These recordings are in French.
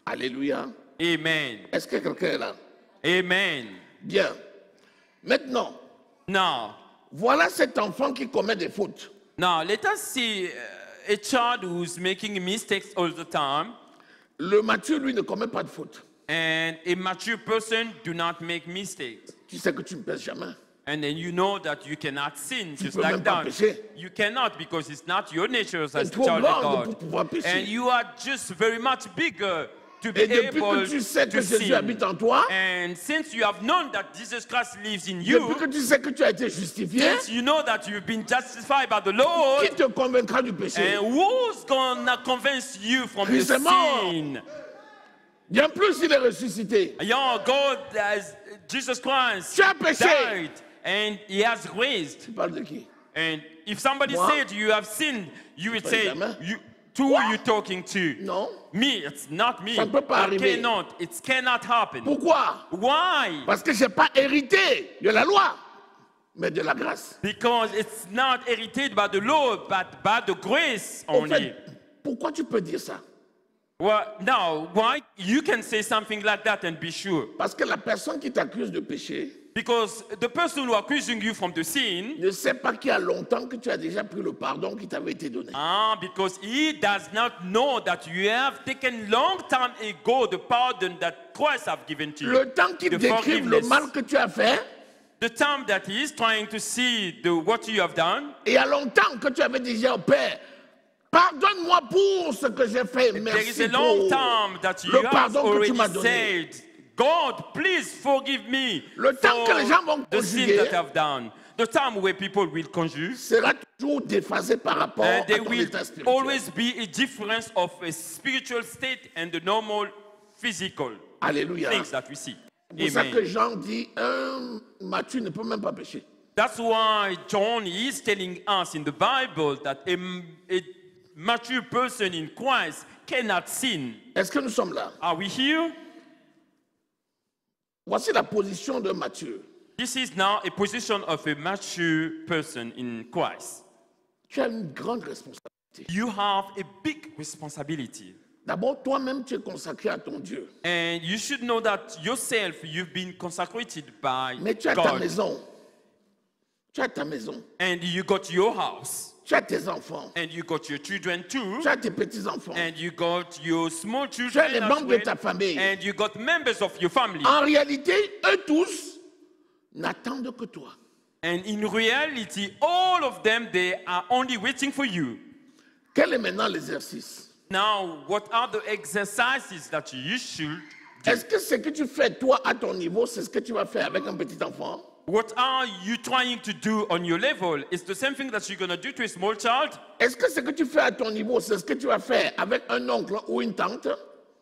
Alléluia. Amen. Est-ce que quelqu'un est là? Amen. Bien. Maintenant, Now, voilà cet enfant qui commet des fautes. let us see a child who's making mistakes all the time. Le mature, lui, ne commet pas de fautes. And a mature person do not make mistakes. Tu sais que tu ne pèses jamais. And then you know that you cannot sin Tu just peux like même pas that. pécher. You cannot because it's not your nature as a trop child of grand pour God. pouvoir pécher. And you are just very much bigger to be Et depuis able que tu sais que to Jésus sin. habite en toi, And since you have known that Jesus Christ lives in depuis you, que tu sais que tu as été justifié, since you know that you've been justified by the Lord, qui te convaincra du péché? and who's gonna convince you from the Christ est mort. sin? Bien plus, il est ressuscité. Your God, as Jesus Christ, Tu as péché. died and He has raised. Tu parles de qui? And if somebody Moi? said you have sinned, you would say, Jamais. to who are you talking to? Non. Me, it's not me. Ça ne peut pas It arriver. cannot. It cannot happen. Pourquoi? Why? Parce que je n'ai pas hérité de la loi, mais de la grâce. Because it's not inherited by the law, but by the grace Au only. fait, pourquoi tu peux dire ça? Well, now, why you can say something like that and be sure? Parce que la personne qui t'accuse de péché Because the person who accusing you from the sin, ne sait pas qu'il y a longtemps que tu as déjà pris le pardon qui t'avait été donné. because he does not know that you have taken long time ago the pardon that Christ have given to you. Le temps qu'il The décrive le forgiveness. mal que tu as fait, The time that he is trying to see what you have done, et il y a longtemps que tu avais dit au Père, pardonne-moi pour ce que j'ai fait. there is Merci a long pour time that you le have pardon que tu already m'as donné. said, God, please forgive me Le temps que les gens vont for the sin conjuguer, that I've done. The time where people will conjure, sera toujours déphasé par rapport à there ton will état spirituel. always be a difference of a spiritual state and the normal physical Alléluia. things that we see. C'est pour ça que Amen. Jean dit, un mature ne peut même pas pécher. That's why John is telling us in the Bible that a mature person in Christ cannot sin. Est-ce que nous sommes là? Are we here? Voici la position d'un mature. This is now a position of a mature person in Christ. Tu as une grande responsabilité. You have a big responsibility. D'abord, toi-même, tu es consacré à ton Dieu. And you should know that yourself, you've been consecrated by Mais tu as ta God. maison. Tu as ta maison. And you got your house. Tu as tes enfants. And you got your children too. Tu as tes petits-enfants. And you got your small Tu as children les as membres de well. ta famille. And you got members of your family. En réalité, eux tous n'attendent que toi. And in reality, all of them, they are only waiting for you. Quel est maintenant l'exercice? Now, what are the exercises that you should do? Est-ce que ce que tu fais, toi, à ton niveau, c'est ce que tu vas faire avec un petit enfant? What are you trying to do on your level? It's the same thing that you're going to do to a small child. Est-ce que ce que tu fais à ton niveau, c'est ce que tu vas faire avec un oncle ou une tante?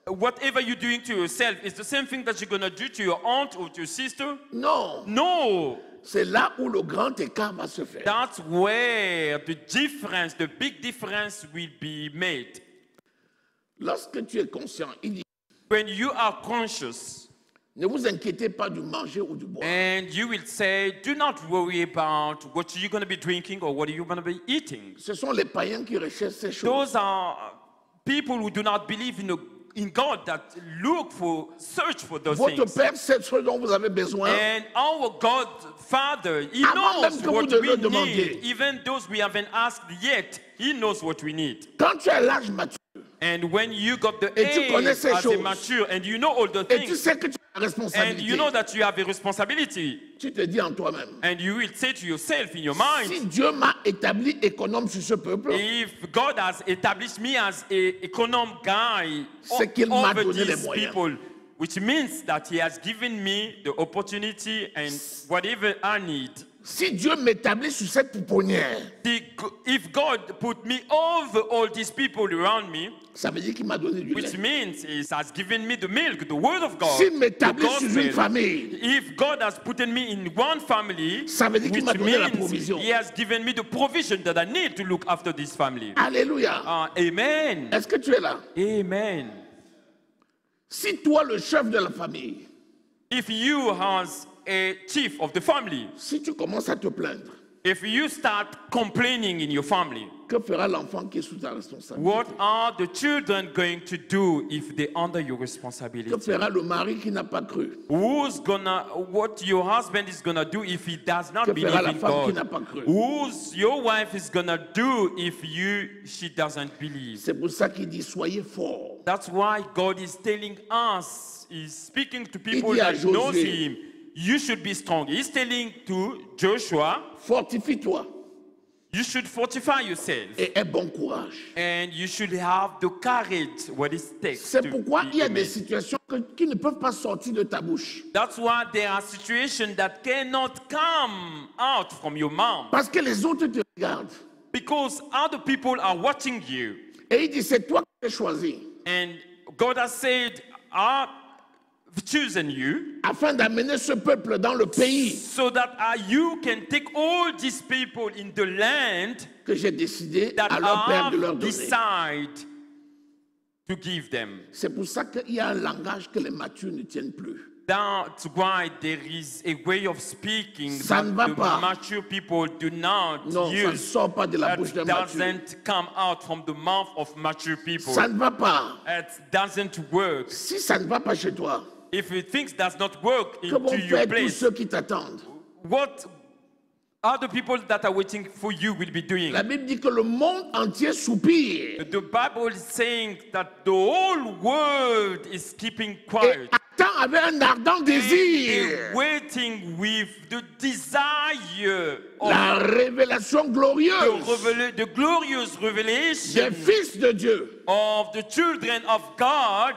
Whatever you're doing to yourself is the same thing that you're going to do to your aunt or to your sister? Non. No. C'est là où le grand écart va se faire. That's where the difference, the big difference will be made. Lorsque tu es conscient, il dit, When you are conscious ne vous inquiétez pas du manger ou du boire. and you will say, do not worry about what you're going to be drinking or what you're going to be eating. Ce sont les païens qui recherchent ces choses. Those are people who do not believe in God that search for those Votre things. Père sait ce dont vous avez besoin. And our God, Father, He Avant même knows que vous what deviez we demander. need. Even those we haven't asked yet, He knows what we need. Quand tu as l'âge mature And when you got the Et tu connais age ces as a choses. mature and you know all the et tu things, sais que tu as la and responsabilité, you know that you have a responsibility, tu te dis en toi-même, and you will say to yourself in your mind, si Dieu m'a établi économe sur ce peuple, if God has established me as an economic guy C'est qu'il m'a over donné les these moyens. people, which means that He has given me the opportunity and whatever I need. si Dieu m'établit sur cette pouponnière, If God put me over all these people around me, ça veut dire qu'il m'a donné du which lait. means He has given me the milk, the word of God, S'il the m'établit sur une gospel. famille, If God has put me in one family, ça veut dire qu'il m'a which donné la means provision. He has given me the provision that I need to look after this family. Alléluia. Amen. Est-ce que tu es là? Amen. Si toi, le chef de la famille, if you as a chief of the family, si tu commences à te plaindre, if you start complaining in your family, que fera l'enfant qui est sous ta responsabilité? what are the children going to do if they're under your Que responsibility? fera le mari qui n'a pas cru? What your husband is gonna do if he does not Que believe fera la in femme qui God? n'a pas cru? Your wife is gonna do if she doesn't believe? C'est pour ça qu'il dit soyez forts. That's why God is telling us, He's speaking to people dit à that knows Josué, Him. You should be strong. He's telling to Joshua, Fortifie-toi you should fortify yourself. et aie bon courage. And you should have the courage what it takes. C'est to pourquoi be il y a a des man. situations qui ne peuvent pas sortir de ta bouche. That's why there are situations that cannot come out from your mouth Parce que les autres te regardent. because other people are watching you. Et il dit, c'est toi qui as choisi. And God has said, I've chosen you Afin d'amener ce peuple dans le pays so that you can take all these people in the land que j'ai décidé that à leur père de leur I've donner. decided to give them. C'est pour ça qu'il y a un langage que les matures ne tiennent plus. That's why there is a way of speaking Ça ne va that pas. the mature people do not Non, ça ne use. sort pas de la That bouche d'un mature. doesn't come out from the mouth of mature people. Ça ne va pas. It doesn't work. Si ça ne va pas chez toi, If things does not work que vont into your faire tous place, ceux qui t'attendent? what other people that are waiting for you will be doing? La Bible dit que le monde entier soupire The Bible is saying that the whole world is keeping et quiet. attend avec un ardent désir They're waiting with the desire of la révélation glorieuse the glorious des revelation fils de Dieu. of the children of God.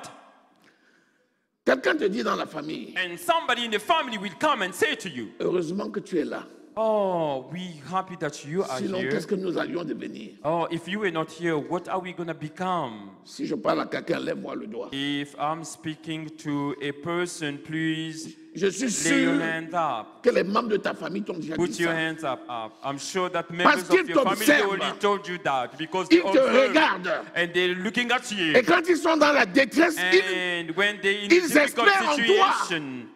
Quelqu'un te dit dans la famille, And somebody in the family will come and say to you, heureusement que tu es là. oh, we happy that you are Sinon, here. qu'est-ce que nous allions devenir? Oh, if you were not here, what are we going to become? Si je parle à quelqu'un, lève-moi le doigt. If I'm speaking to a person, please Je suis lay your sûr hand up. que les membres de ta famille t'ont déjà dit Put your ça. hands up. I'm sure that members qu'ils of your family t'observent. already told you that because they Ils te observe regardent. and they're looking at you. Et quand ils sont dans la détresse, And when they're in a ils difficult espèrent en toi. situation,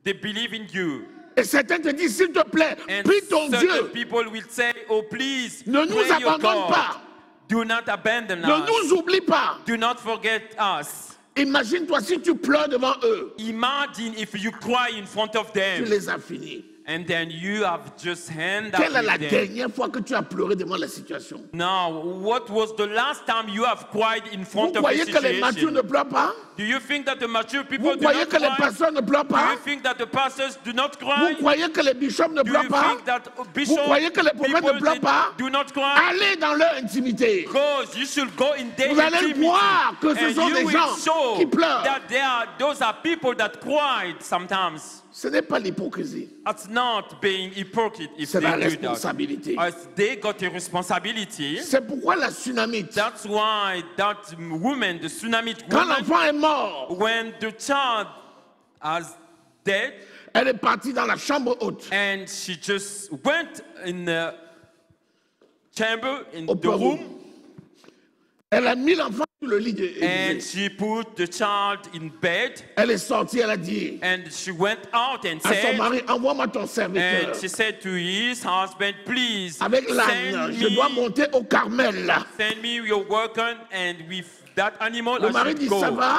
they believe in you. et certains te disent, s'il te plaît, And prie ton certain Dieu, people will say, oh please, ne nous pray your abandonne God. pas, Do not abandon ne us. nous oublie pas. Do not forget us. Imagine-toi si tu pleures devant eux, Imagine if you cry in front of tu them les as finis. and then you have just hand Quelle est out la with them. dernière fois que tu as pleuré devant la situation? Now, what was the last time you have cried in Vous front of a croyez que les matures ne situation? pleurent pas? Do you think that the mature people Vous do croyez not que les cry? pasteurs ne pleurent Do pas? you think that the pastors do not Vous cry? croyez que les bishops ne Do pleurent you pas? think that Vous bishops, croyez que les prophètes people, ne pleurent they pas? do not cry? Allez dans leur intimité. Because you should go in their Vous allez intimity, voir que ce and sont you des will gens show qui pleurent. that those are people that cried sometimes. Ce n'est pas l'hypocrisie, That's not being hypocrite if c'est they la do that. responsabilité. As they got a responsibility. C'est pourquoi la tsunamite, That's why that woman, the tsunami quand woman, l'enfant est mort, when the child is dead, elle est partie dans la chambre haute, and she just went in the chamber, in au the Pérou. room, Elle a mis l'enfant sur le lit and de she put the child in bed, Elle est sortie, elle a dit and she went out and à son said, mari, envoie-moi ton serviteur. and she said to his husband, please Avec l'âne, je dois send monter au Carmel. me your worker, and with that animal Le I mari should dit, go. ça va?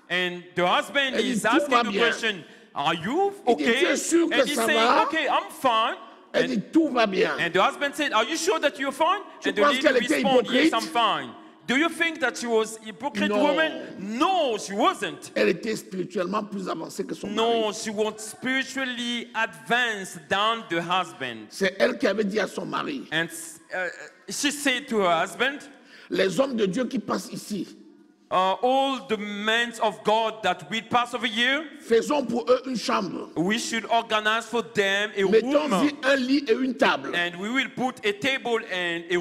And the husband Elle dit, is tout asking va the bien. question, are you Il dit, okay? tu es sûr que And he's ça saying, va? okay, I'm fine. Elle dit, tout va bien. And the husband said, are you sure that you're fine? Tu And the penses lady qu'elle était responded, yes, hypocrite? I'm fine. Do you think that she was a hypocrite No. woman? No, she wasn't. Elle était spirituellement plus avancée que son No, mari. she was spiritually advanced than the husband. C'est elle qui avait dit à son mari, And she said to her husband, les hommes de Dieu qui passent ici, all the men of God that will pass over here, faisons pour eux une chambre. we should organize for them a room. Mettons-y un lit et une table, And we will put a table and a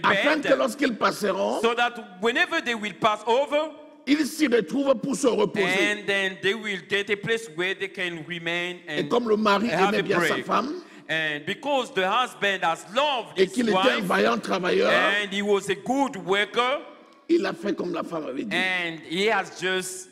afin que bed lorsqu'ils passeront, so that whenever they will pass over, ils s'y retrouvent pour se reposer. and then they will get a place where they can remain Et and comme le mari have aimait a bien sa break. femme, And because the husband has loved et his qu'il était un wife, vaillant travailleur, and he was a good worker, il a fait comme la femme avait dit. and he has just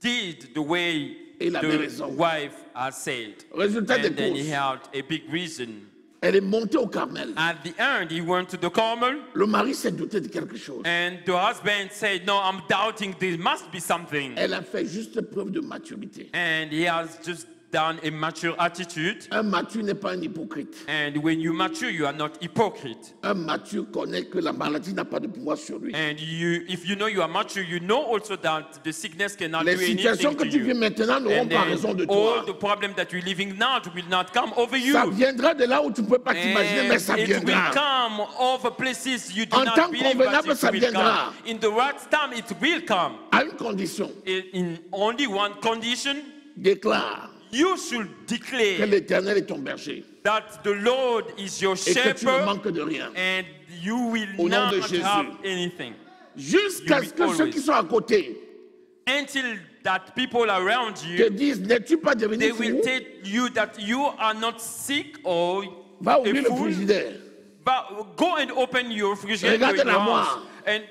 did the way Et il avait the raison. wife has said. Résultat des And then he courses, had a big reason. elle est montée au Carmel. At the end, he went to the Carmel, Le mari s'est douté de quelque chose. and the husband said, "No, I'm doubting there must be something." Elle a fait juste preuve de maturité. And he has just done a mature attitude. Un mature n'est pas un hypocrite. And when you mature, you are not hypocrite. Un mature connaît que la maladie n'a pas de pouvoir sur lui. And if you know you are mature, you know also that the sickness cannot Les do situations anything que to tu vis you. maintenant n'auront And pas then raison de all toi. the problem that you're living now will not come over you. Ça viendra de là où tu ne peux pas t'imaginer, mais And ça it will viendra. come over places you do En not temps believe, convenable, but ça it will viendra. come. In the right time, it will come. À une condition, In only one condition, déclare you should que declare l'Éternel est ton berger that the Lord is your et que tu ne shepherd, manques de rien. and you will Au nom not de Jésus. have anything. Jusqu'à ce que You will ceux qui sont à côté Until that people around te you, disent, n'es-tu pas they devenu will fou? tell you that you are not sick or Va a ouvrir le fool. frigidaire. But go and open your refrigerator in Regarde your l'armoire. house and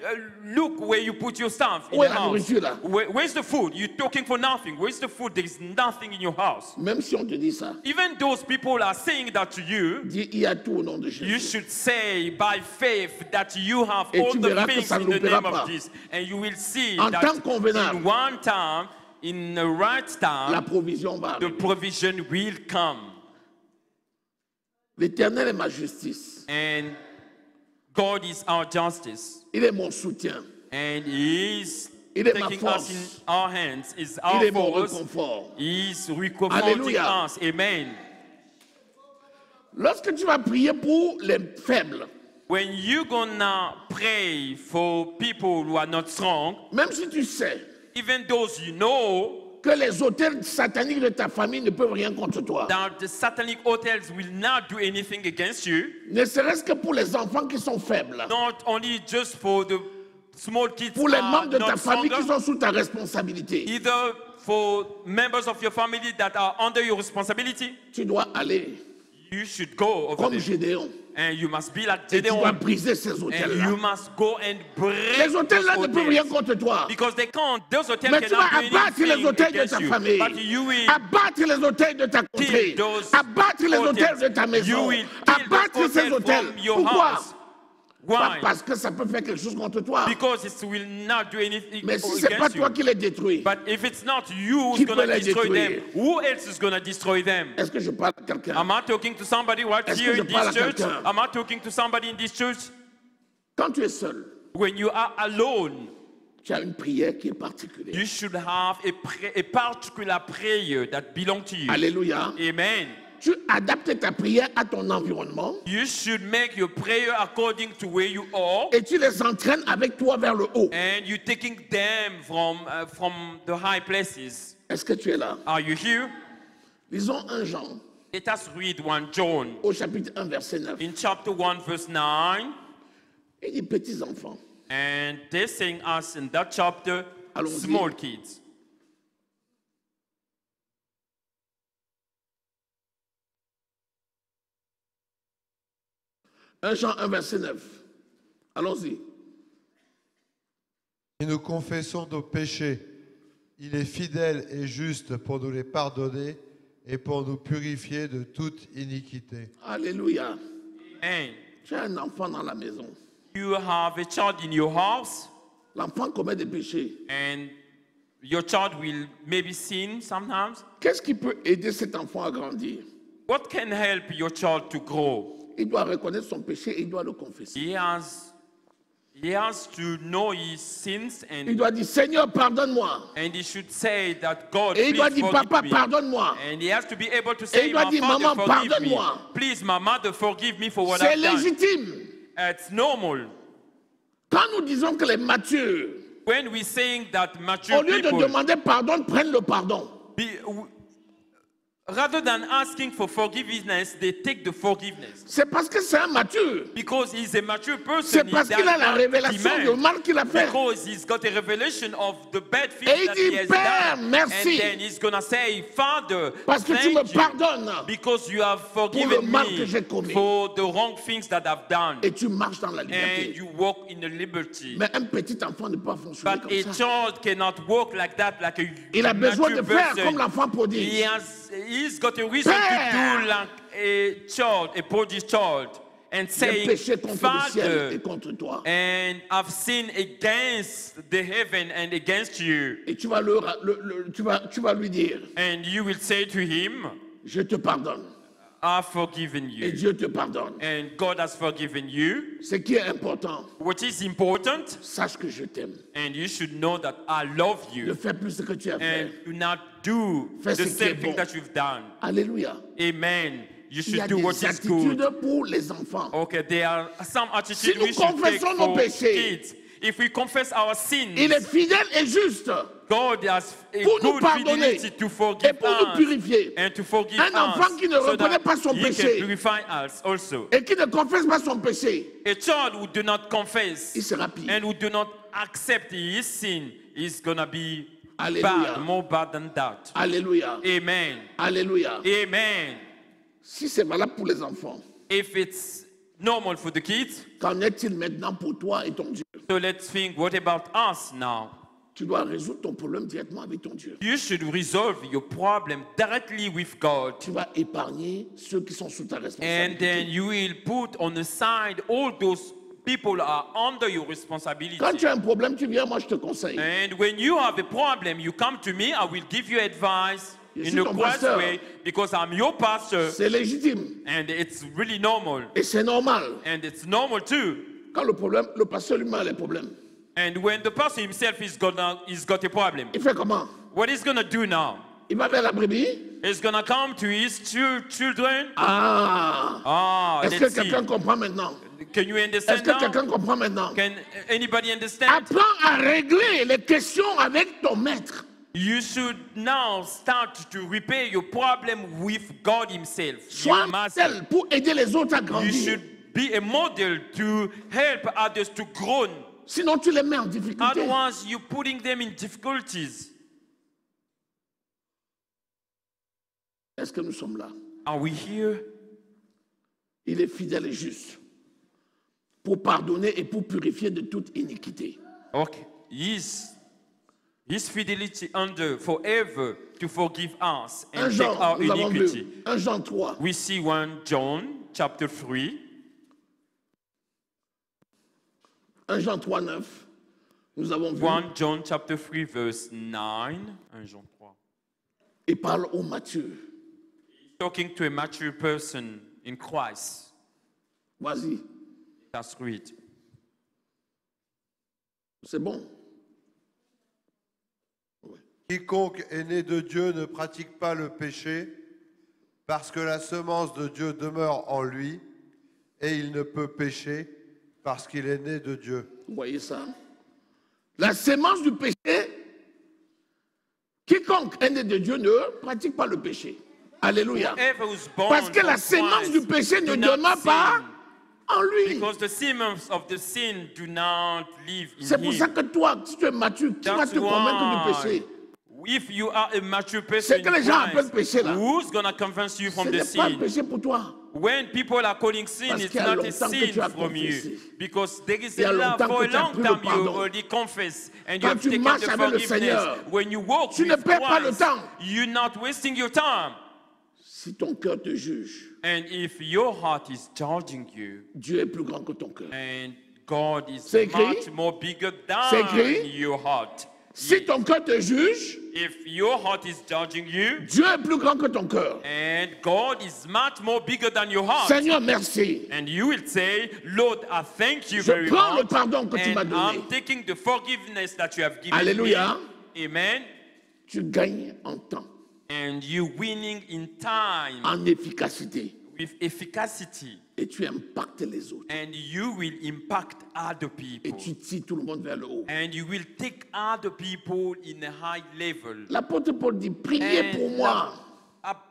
look where you put your stuff in Où est the la house. nourriture là? Where's the food? You're talking for nothing. Where's the food? There is nothing in your house. Même si on te dit ça, Even those people are saying that to you, dis, il y a tout au nom de you Jésus. should say by faith that you have Et all tu the verras que things ça ne in the loupera name pas. of Jesus. And you will see En that temps convenable, in one time, in the right la time, provision va the arriver. provision will come. L'Éternel est ma justice. And God is our justice. Il est mon soutien. And He is Il est ma taking us in force. our hands. Is Il our est mon force. réconfort. He is recomforting Alléluia. us. Amen. Lorsque tu vas prier pour les faibles, When you're gonna pray for people who are not strong, même si tu sais even those you know que les hôtels sataniques de ta famille ne peuvent rien contre toi, that the satanic hotels will not do anything against you, ne serait-ce que pour les enfants qui sont faibles, not only just for the small kids pour les are membres de ta not famille qui stronger, sont sous ta responsabilité, either for members of your family that are under your responsibility, tu dois aller you should go over comme there. Gédéon And you must be like et tu vas Gideon. briser ces And hôtels-là. you must go and break Les hôtels-là those ne peuvent rien hotels. contre toi. Because they can't, those hotels Mais tu vas cannot do abattre les anything hôtels de against ta you. famille, But you will abattre les hôtels de ta contrée, kill those abattre les hôtels de ta You maison, will kill abattre those ces hotels hôtels. from your Pourquoi? house. Pas Why? parce que ça peut faire quelque chose contre toi. Because it will not do anything Mais si c'est pas against toi you. qui les détruis, But if it's not you who's Qui going to peut les destroy them, détruire? who else is going to destroy them? est-ce que je parle à quelqu'un? Am I talking to somebody right Est-ce here que je in parle this à church? quelqu'un? Am I talking to somebody in this church? Quand tu es seul, When you are alone, tu as une prière qui est particulière. you should have a particular prayer that belongs to you. Alléluia. Amen. Tu adaptes ta prière à ton environnement You should make your prayer according to where you are, et tu les entraînes avec toi vers le haut. and you're taking them from the high places. Est-ce que tu es là? Are you here? Lisons 1 Jean Let us read 1 John au chapitre 1 verset 9. in chapter 1 verse 9. Il dit petits enfants, And they're saying us in that chapter, Allons-y. small kids. un Jean 1 verset 9. Allons-y. Et nous confessons nos péchés. Il est fidèle et juste pour nous les pardonner et pour nous purifier de toute iniquité. Alléluia. And Tu as un enfant dans la maison. you have a child in your house, L'enfant commet des péchés. and your child will maybe sin sometimes. Qu'est-ce qui peut aider cet enfant à grandir? What can help your child to grow? Il doit reconnaître son péché et il doit le confesser. He has to know his sins, Il and doit dire, Seigneur, pardonne-moi. he should say that God, Et il doit please dire, forgive Papa, me. pardonne-moi. And he has to be able to Et say, il doit my dire, father, Maman, forgive me. pardonne-moi. Please, my mother, forgive me for what C'est I've done. légitime. It's normal. Quand nous disons que les matures, When we're saying that mature au lieu de people, demander pardon, prennent le pardon. rather than asking for forgiveness, they take the forgiveness. C'est parce que c'est un mature. Because he's a mature person. C'est parce qu'il a la révélation du mal qu'il a fait. Because he's got a revelation of the bad things Et il that he dit, has Père, done. merci. And then he's gonna say, Father, Parce que tu thank me you, pardonnes because you have pour le forgiven mal que j'ai me commis. for the wrong things that I've done. Et tu marches dans la And liberté. you walk in the liberty. Mais un petit enfant ne peut pas fonctionner But comme a ça. child cannot walk like that, like a Il a besoin de mature faire person. comme l'enfant prodige. He's got a reason Père, to do like a child, a prodigy child, and J'ai say, péché contre le ciel et Father, contre toi. and I've sinned against the heaven and against you. Et tu vas, tu vas lui dire, And you will say to him, je te pardonne. I've forgiven Et you. Dieu te pardonne. And God has forgiven you. Ce qui est important, What is important, sache que je t'aime. and you should know that I love Ne you. fais plus ce que tu as And fait. do not do Fais the ce qui est same thing bon. that you've done. Alléluia. Amen. You Il y a should do des what is attitudes good. pour les enfants. Okay, there are some Si attitudes nous we should take confessons nos for péchés, kids. If we confess our sins, Il est fidèle et juste God has a pour nous good pardonner fidelity to et forgive pour nous us purifier. and to forgive Un enfant us qui ne so reconnaît that pas son He péché can purify us also. et qui ne confesse pas son péché, A child who do not confess il sera pire. and who do not accept his sin is gonna be Alléluia. bad, more bad than that. Alléluia. Amen. Alléluia. Amen. Si c'est valable pour les enfants, If it's normal for the kids, qu'en est-il maintenant pour toi et ton Dieu? so let's think, what about us now? Tu dois résoudre ton problème directement avec ton Dieu. You should resolve your problem directly with God. Tu vas épargner ceux qui sont sous ta And responsabilité. then you will put on the side all those people are under your responsibility. Quand tu as un problème, tu viens, moi je te conseille. And when you have a problem, you come to me, I will give you advice Je in suis a ton quiet pasteur. way because I'm your pastor C'est légitime and it's really normal. et c'est normal. And it's normal too. Quand le pasteur lui-même a les problèmes, And when the pastor himself is got a problem, il fait comment? what he's gonna do now? Il va vers la brebis? He's gonna come to his children. Ah! Est-ce que Let's see. quelqu'un comprend maintenant? Can you Est-ce understand que now? quelqu'un comprend maintenant? Can anybody understand? Apprends à régler les questions avec ton maître. You should now start to repair your problem with God Himself. Sois Your un master. tel pour aider les autres à You grandir. should be a model to help others to grow. Sinon, tu les mets en difficulté. Otherwise, you're putting them in difficulties. Est-ce que nous sommes là? Are we here? Il est fidèle et juste pour pardonner et pour purifier de toute iniquité. Okay. His fidelity under forever to forgive us 1 and take Jean, our nous avons iniquity. vu. 1 Jean 3. We see 1 John chapter 3. 1 Jean 3, 9. Nous avons vu. 1 John chapter 3 verse 9. 1 Jean 3. Il parle aux matures. Talking to a mature person in Christ. Vas-y, Let's read. c'est bon. Quiconque est né de Dieu ne pratique pas le péché, parce que la semence de Dieu demeure en lui, et il ne peut pécher, parce qu'il est né de Dieu. Vous voyez ça? La sémence du péché, quiconque est né de Dieu ne pratique pas le péché. Alléluia. Whoever was born Parce que la of sémence Christ du péché ne do not demeure pas sin, en lui. because the seeds of the sin do not live in C'est pour ça him. que toi, si tu es mature, qui va That's te convaincre du why, péché? if you are a mature person C'est que in les gens appellent Christ, péché là. who's gonna convince you Ce from the n'est pas le sin? péché pour toi. When people are calling sin, Parce it's qu'il y a not a longtemps que sin tu as from you. confessé. Because there is Il y a a love longtemps for que a tu as long pris le time you pardon. already confess and you Quand have tu taken marches the avec le forgiveness. Seigneur, When you walk tu ne with perds pas le Christ, temps. you're not wasting your time. Si ton cœur te juge, And if your heart is judging you, Dieu est plus grand que ton cœur. and God is C'est écrit. much more bigger C'est than écrit. your heart. Si ton cœur te juge, If your heart is judging you, Dieu est plus grand que ton cœur. and God is much more bigger than your heart, Seigneur, merci. and you will say, Lord, I thank you Je very prends le much, pardon que tu m'as and donné. I'm taking the forgiveness that you have given Alléluia. me. Amen. Tu gagnes en temps, And you winning in time en efficacité, with efficacy, et tu impactes les autres. and you will impact other Et people, tu tires tout le monde vers le haut. and you will take other people in a high level. L'apôtre Paul dit, priez And pour moi.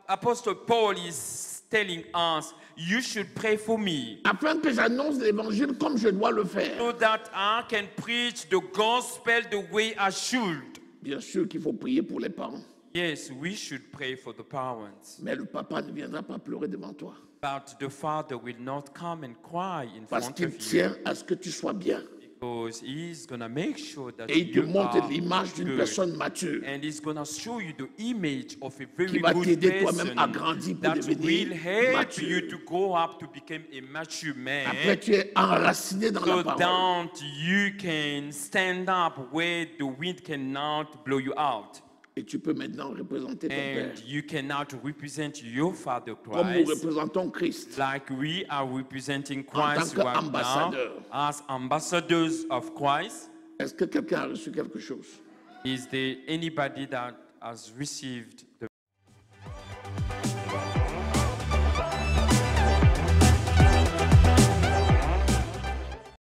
Apostle Paul is telling us, you should pray for me afin que j'annonce l'évangile comme je dois le faire. so that I can preach the gospel the way I should. Bien sûr qu'il faut prier pour les parents, Yes, we should pray for the parents, mais le papa ne viendra pas pleurer devant toi but the father will not come and cry in parce front qu'il of you tient à ce que tu sois bien. because he's going to make sure that Et il te you montre are l'image d'une good. personne mature And he's going to show you the image of a very qui va good t'aider person toi-même à grandir pour that will devenir help mature. you to grow up to become a mature Après, man. tu es enraciné dans So la parole. that you can stand up where the wind cannot blow you out. Et tu peux maintenant représenter ton Père. And you can now to represent your Father Comme nous Christ, représentons Christ. like we are representing tant Christ right now qu'ambassadeur. as ambassadors of Christ. Est-ce que quelqu'un a reçu quelque chose? Is there anybody that has received the